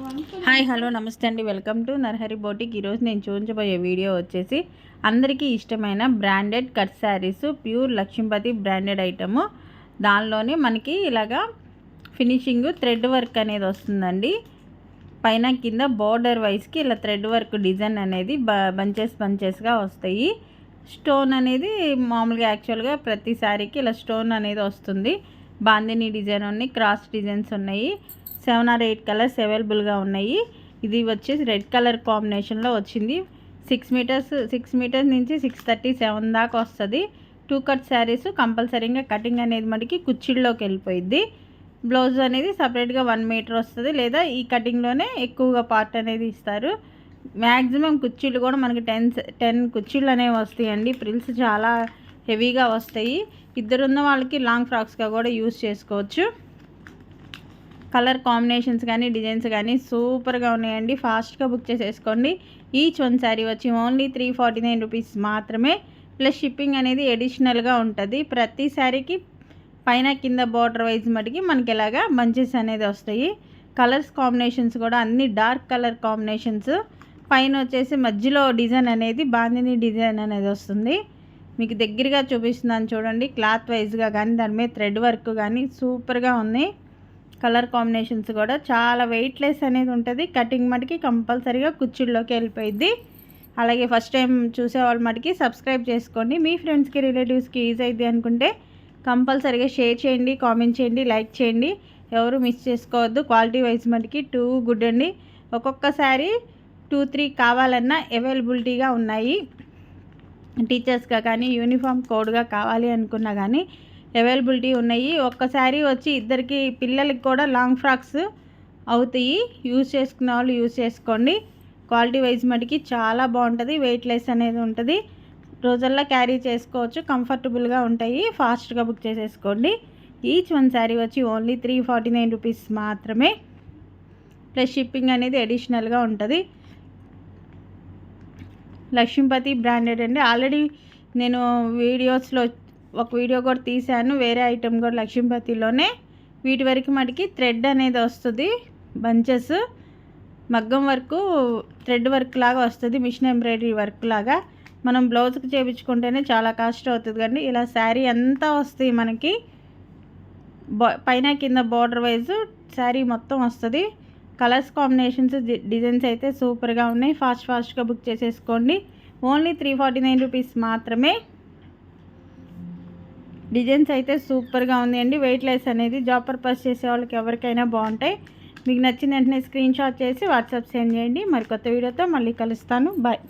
Hi hello నమస్తే అండి, welcome to Narahari boutique. ఈరోజు నేను చూపించబోయే వీడియో వచ్చేసి అందరికీ ఇష్టమైన branded cut sarees, pure Lakshmipati branded item. దానిలోనే మనకి ఇలాగా ఫినిషింగ్ థ్రెడ్ వర్క్ అనేది వస్తుందండి. పైన కింద బోర్డర్ వైజ్కి ఇలా థ్రెడ్ వర్క్ డిజైన్ అనేది బంచెస్గా వస్తాయి. స్టోన్ అనేది మామూలుగా యాక్చువల్గా ప్రతి శారీకి ఇలా స్టోన్ అనేది వస్తుంది. బాందిని డిజైన్ ఉన్నాయి, క్రాస్ డిజైన్స్ ఉన్నాయి. 7 or 8 కలర్స్ అవైలబుల్గా ఉన్నాయి. ఇది వచ్చేసి రెడ్ కలర్ కాంబినేషన్లో వచ్చింది. 6 మీటర్స్ నుంచి 637 దాకా వస్తుంది. 2 కట్ శారీస్ కంపల్సరీగా కటింగ్ అనేది మనకి కుచ్చిళ్ళలోకి వెళ్ళిపోయింది. బ్లౌజ్ అనేది సపరేట్గా 1 మీటర్ వస్తుంది, లేదా ఈ కటింగ్లోనే ఎక్కువగా పార్ట్ అనేది ఇస్తారు. మ్యాక్సిమం కుచ్చిళ్ళు కూడా మనకి 10 కుచ్చిళ్ళు అనేవి వస్తాయండి. ప్రిల్స్ చాలా హెవీగా వస్తాయి. ఇద్దరున్న వాళ్ళకి లాంగ్ ఫ్రాక్స్గా కూడా యూజ్ చేసుకోవచ్చు. కలర్ కాంబినేషన్స్ కానీ డిజైన్స్ కానీ సూపర్గా ఉన్నాయండి. ఫాస్ట్గా బుక్ చేసేసుకోండి. ఈచ్ వన్ శారీ వచ్చి ఓన్లీ 349 రూపీస్ మాత్రమే. ప్లస్ షిప్పింగ్ అనేది ఎడిషనల్గా ఉంటుంది. ప్రతి శారీకి పైన కింద బార్డర్ వైజ్ మటుకి మనకి ఇలాగా బంచెస్ అనేది వస్తాయి. కలర్స్ కాంబినేషన్స్ కూడా అన్ని డార్క్ కలర్ కాంబినేషన్స్. పైన వచ్చేసి మధ్యలో డిజైన్ అనేది బాందిని డిజైన్ అనేది వస్తుంది. మీకు దగ్గరగా చూపిస్తున్నాను చూడండి. క్లాత్ వైజ్గా కానీ దాని మీద థ్రెడ్ వర్క్ కానీ సూపర్గా ఉంది. కలర్ కాంబినేషన్స్ కూడా చాలా వెయిట్లెస్ అనేది ఉంటుంది. కటింగ్ మటుకి కంపల్సరీగా కుచ్చిళ్ళలోకి వెళ్ళిపోయింది. అలాగే ఫస్ట్ టైం చూసేవాళ్ళ మటుకి సబ్స్క్రైబ్ చేసుకోండి. మీ ఫ్రెండ్స్కి రిలేటివ్స్కి యూజ్ అయింది అనుకుంటే కంపల్సరీగా షేర్ చేయండి, కామెంట్ చేయండి, లైక్ చేయండి. ఎవరు మిస్ చేసుకోవద్దు. క్వాలిటీ వైజ్ మటుకి టూ గుడ్ అండి. ఒక్కొక్క శారీ 2-3 కావాలన్నా అవైలబిలిటీగా ఉన్నాయి. టీచర్స్గా కానీ యూనిఫామ్ కోడ్గా కావాలి అనుకున్నా కానీ అవైలబిలిటీ ఉన్నాయి. ఒక్కసారి వచ్చి ఇద్దరికి పిల్లలకి కూడా లాంగ్ ఫ్రాక్స్ అవుతాయి. యూజ్ చేసుకునే వాళ్ళు యూజ్ చేసుకోండి. క్వాలిటీ వైజ్ మటుకి చాలా బాగుంటుంది. వెయిట్లెస్ అనేది ఉంటుంది. రోజుల్లో క్యారీ చేసుకోవచ్చు, కంఫర్టబుల్గా ఉంటాయి. ఫాస్ట్గా బుక్ చేసేసుకోండి. ఈచ్ వన్ శారీ వచ్చి ఓన్లీ 349 రూపీస్ మాత్రమే. ప్లస్ షిప్పింగ్ అనేది అడిషనల్గా ఉంటుంది. లక్ష్మీపతి బ్రాండెడ్ అండి. ఆల్రెడీ నేను వీడియోస్లో ఒక వీడియో కూడా తీశాను, వేరే ఐటెం కూడా లక్ష్మీపతిలోనే. వీటి వరకు మటుకి థ్రెడ్ అనేది వస్తుంది. బంచెస్ మగ్గం వర్క్ థ్రెడ్ వర్క్ లాగా వస్తుంది. మిషన్ ఎంబ్రాయిడరీ వర్క్ లాగా. మనం బ్లౌజ్కి చేయించుకుంటేనే చాలా కాస్ట్ అవుతుంది కానీ ఇలా శారీ అంతా వస్తాయి మనకి. పైన కింద బార్డర్ వైజ్ శారీ మొత్తం వస్తుంది. కలర్స్ కాంబినేషన్స్ డిజైన్స్ అయితే సూపర్గా ఉన్నాయి. ఫాస్ట్గా బుక్ చేసేసుకోండి. ఓన్లీ 349 రూపీస్ మాత్రమే. డిజైన్స్ అయితే సూపర్గా ఉంది అండి. వెయిట్లెస్ అనేది జాబ్ పర్పస్ చేసే వాళ్ళకి ఎవరికైనా బాగుంటాయి. మీకు నచ్చిన వెంటనే స్క్రీన్ షాట్ చేసి వాట్సాప్ సెండ్ చేయండి. మరి కొత్త వీడియోతో మళ్ళీ కలుస్తాను. బాయ్.